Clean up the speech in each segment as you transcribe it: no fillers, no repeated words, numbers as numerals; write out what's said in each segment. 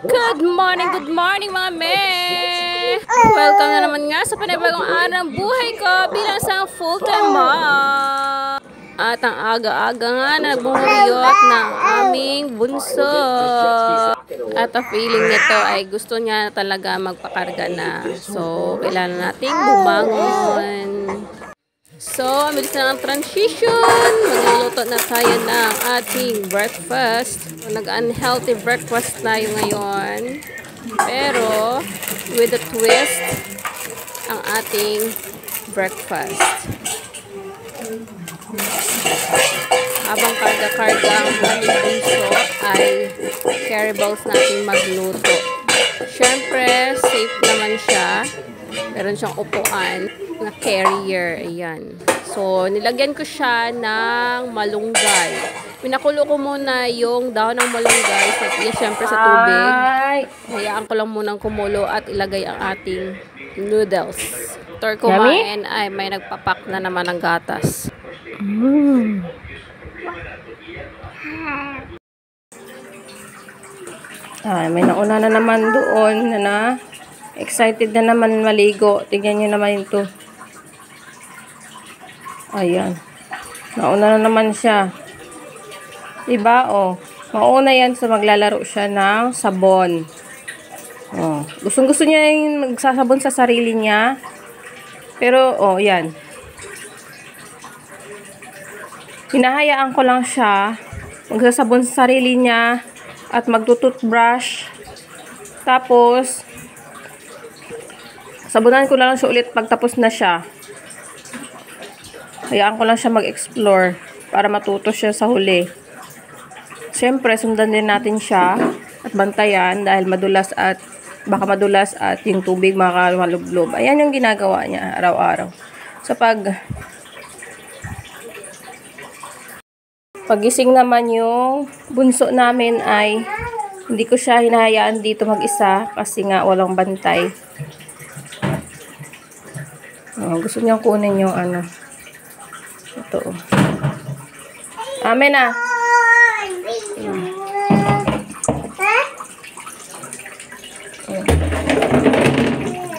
Good morning mga me! Welcome na naman nga sa panibagong araw ng buhay ko bilang isang full-time mom. At ang aga-aga nga na nagbumuriyot ng aming bunso. At ang feeling nito ay gusto niya talaga magpakarga na. So, kailangan nating bumangon. So, abilis na ang transition. Magluluto na tayo ng ating breakfast. Nag-unhealthy breakfast tayo ngayon. Pero, with a twist, ang ating breakfast. Habang karga-karga ang aming bunso, ay carry balls natin magluto. Siyempre, safe naman siya. Meron siyang upuan na carrier. Ayan. So, nilagyan ko siya ng malunggay. Pinakulo ko muna yung daon ng malunggay. Siyempre sa tubig. Hayaan ko lang munang kumulo at ilagay ang ating noodles. After kumain ay may nagpapak na naman ng gatas. May nauna na naman doon na excited na naman maligo. Tingnan nyo naman ito. Ayan. Nauna na naman siya. Diba? Oh. Mauna yan sa maglalaro siya ng sabon. Oh. Gustong-gusto niya yung magsasabon sa sarili niya. Pero, oh, yan. Hinahayaan ko lang siya magsasabon sa sarili niya at magtututbrush. Tapos, sabunan ko lang siya ulit pagtapos na siya. Hayaan ko lang siya mag-explore para matuto siya sa huli. Siyempre, sundan din natin siya at bantayan dahil madulas at baka madulas at yung tubig makamalublob. Ayan yung ginagawa niya araw-araw. So, pagising naman yung bunso namin ay hindi ko siya hinahayaan dito mag-isa kasi nga walang bantay. Gusto niyang kunin yung ano. Ito. Amen na.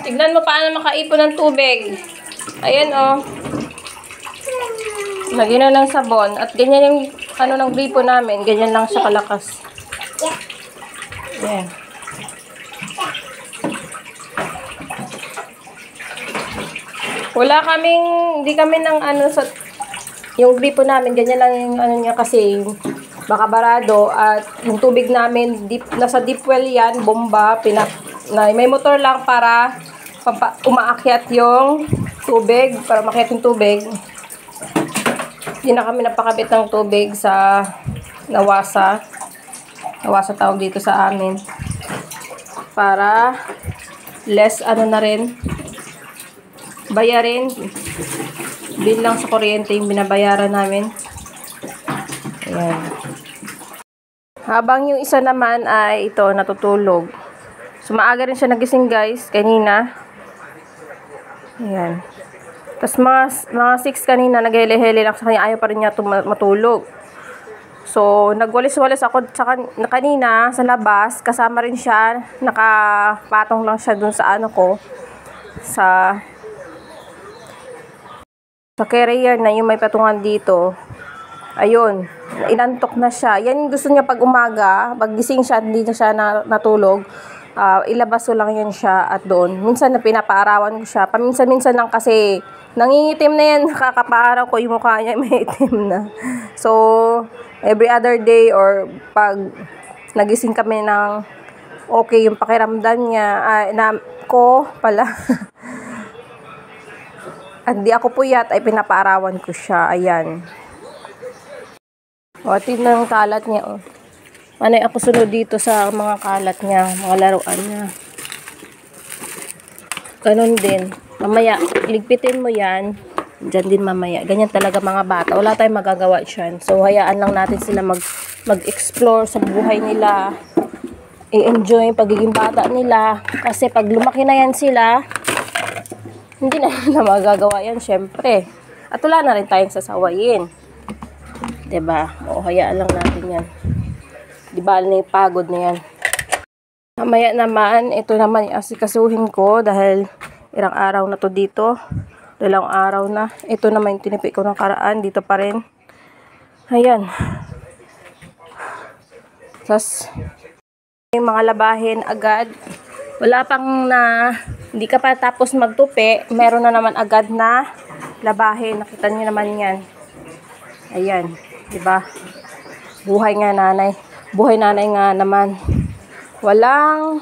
Tignan mo paano makaipon ng tubig. Ayan oh. Lagyan na ng sabon. At ganyan yung ano ng gripo namin. Ganyan lang siya kalakas. Ayan. Wala kaming, hindi kami ng ano sa, yung gripo namin, ganyan lang yung ano niya kasi, baka barado, at yung tubig namin, nasa deep well yan, bomba, may motor lang para umaakyat yung tubig, para makyat yung tubig. Hindi na kami napakabit ng tubig sa nawasa. Nawasa tawag dito sa amin. Para less ano na rin, bayarin. Bill lang sa kuryente yung binabayaran namin. Ayan. Habang yung isa naman ay ito, natutulog. So, maaga rin siya nagising guys, kanina. Ayan. Tapos mga 6 kanina, naghele-hele lang sa kanya, ayaw pa rin niya matulog. So, nagwalis-walis ako kanina sa labas, kasama rin siya, nakapatong lang siya dun sa ano ko, sa carrier na yung may patungan dito. Ayun, inantok na siya. Yan yung gusto niya pag umaga, pag gising siya, hindi na siya natulog, ilabas ko lang yan siya at doon. Minsan na pinapaarawan ko siya. Paminsan-minsan lang kasi nangingitim na yan, kakapaaraw ko yung mukha niya, may itim na. So, every other day or pag nagising kami ng okay yung pakiramdam niya, at di ako puyat, ay pinapaarawan ko siya. Ayan. O, tingnan ang kalat niya. O. Manay ako sunod dito sa mga kalat niya, mga laruan niya. Ganon din. Mamaya, ligpitin mo yan. Diyan din mamaya. Ganyan talaga mga bata. Wala tayong magagawa dyan. So, hayaan lang natin sila mag-explore sa buhay nila. I-enjoy yung pagiging bata nila. Kasi pag lumaki na yan sila, hindi na magagawa yan, syempre. At wala na rin tayong sasawayin. Diba? O, hayaan lang natin yan. Di ba, na yung pagod na yan. Mamaya naman, ito naman yung asikasuhin ko dahil ilang araw na to dito. Dalawang araw na. Ito naman yung tinipi ko ng karaan. Dito pa rin. Ayan. Tapos, yung mga labahin agad. Wala pang na, hindi ka pa tapos magtupi. Meron na naman agad na labahin. Nakita niyo naman yan. Ayan. Diba? Buhay nga nanay. Buhay nanay nga naman. Walang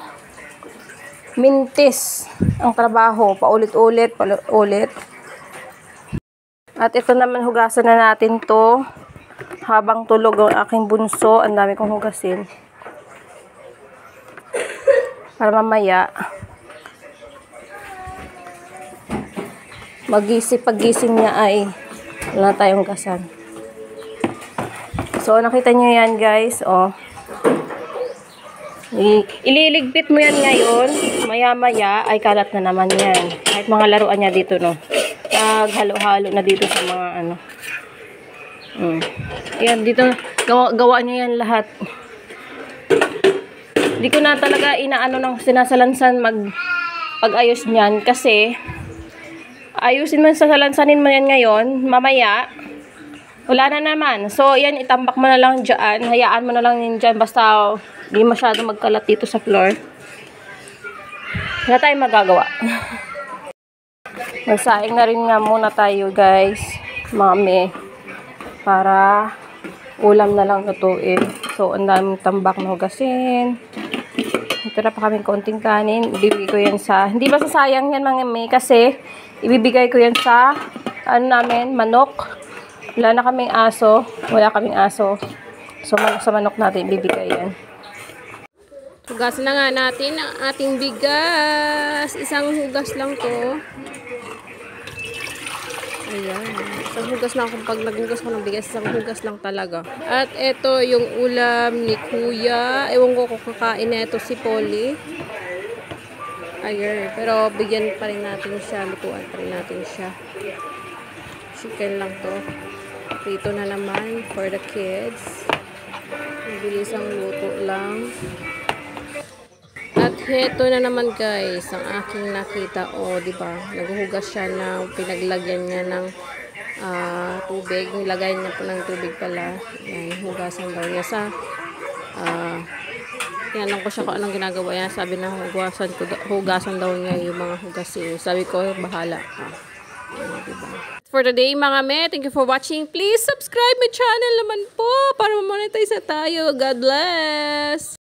mintis ang trabaho. Paulit-ulit, paulit-ulit. At ito naman, hugasan na natin to. Habang tulog ang aking bunso, ang dami kong hugasin. Para mamaya, paggising niya ay wala tayong hugasan. So, nakita nyo yan guys. Oh. Ililigpit mo yan ngayon, maya-maya ay kalat na naman yan. Kahit mga laruan niya dito, no. Naghalo-halo na dito sa mga ano. Ayan, dito, gawa niya yan lahat. Hindi ko na talaga inaano ng sinasalansan pag-ayos niyan kasi ayusin mo sasalansanin mo yan ngayon, mamaya, wala na naman. So, yan, itambak mo na lang dyan. Hayaan mo na lang yan dyan. Basta, di masyado magkalat dito sa floor. Wala tayong magagawa. Magsaing na rin nga muna tayo, guys. Mami. Para ulam na lang lutuin. So, ang daming tambak na hugasin. Ito na pa kaming konting kanin. Ibibigay ko yan sa... Hindi ba sasayang yan, mga may? Kasi, ibibigay ko yan sa... Ano namin? Manok. Wala na kaming aso. Wala kaming aso. So, sa manok natin ibibigay yan. Hugasan na nga natin ang ating bigas. Isang hugas lang to. Ayan. Isang hugas lang kapag naghugas ko ng bigas. Isang hugas lang talaga. At ito yung ulam ni Kuya. Ewan ko kung kakain na ito si Polly. Ayan. Pero bigyan pa rin natin siya. Lutuan pa rin natin siya. Chicken lang to. Prito na naman for the kids. Mabilis ang luto lang. At heto na naman guys, ang aking nakita. O, diba? Naghuhugas siya na pinaglagyan niya ng tubig. Nilagay niya po ng tubig pala. Yan, hugasan daw niya sa tinanong ko siya kung anong ginagawa niya. Sabi na hugasan daw niya yung mga hugasin. Sabi ko, bahala ka. Diba? For today mga me, thank you for watching. Please subscribe my channel naman po para ma-monetize na tayo. God bless!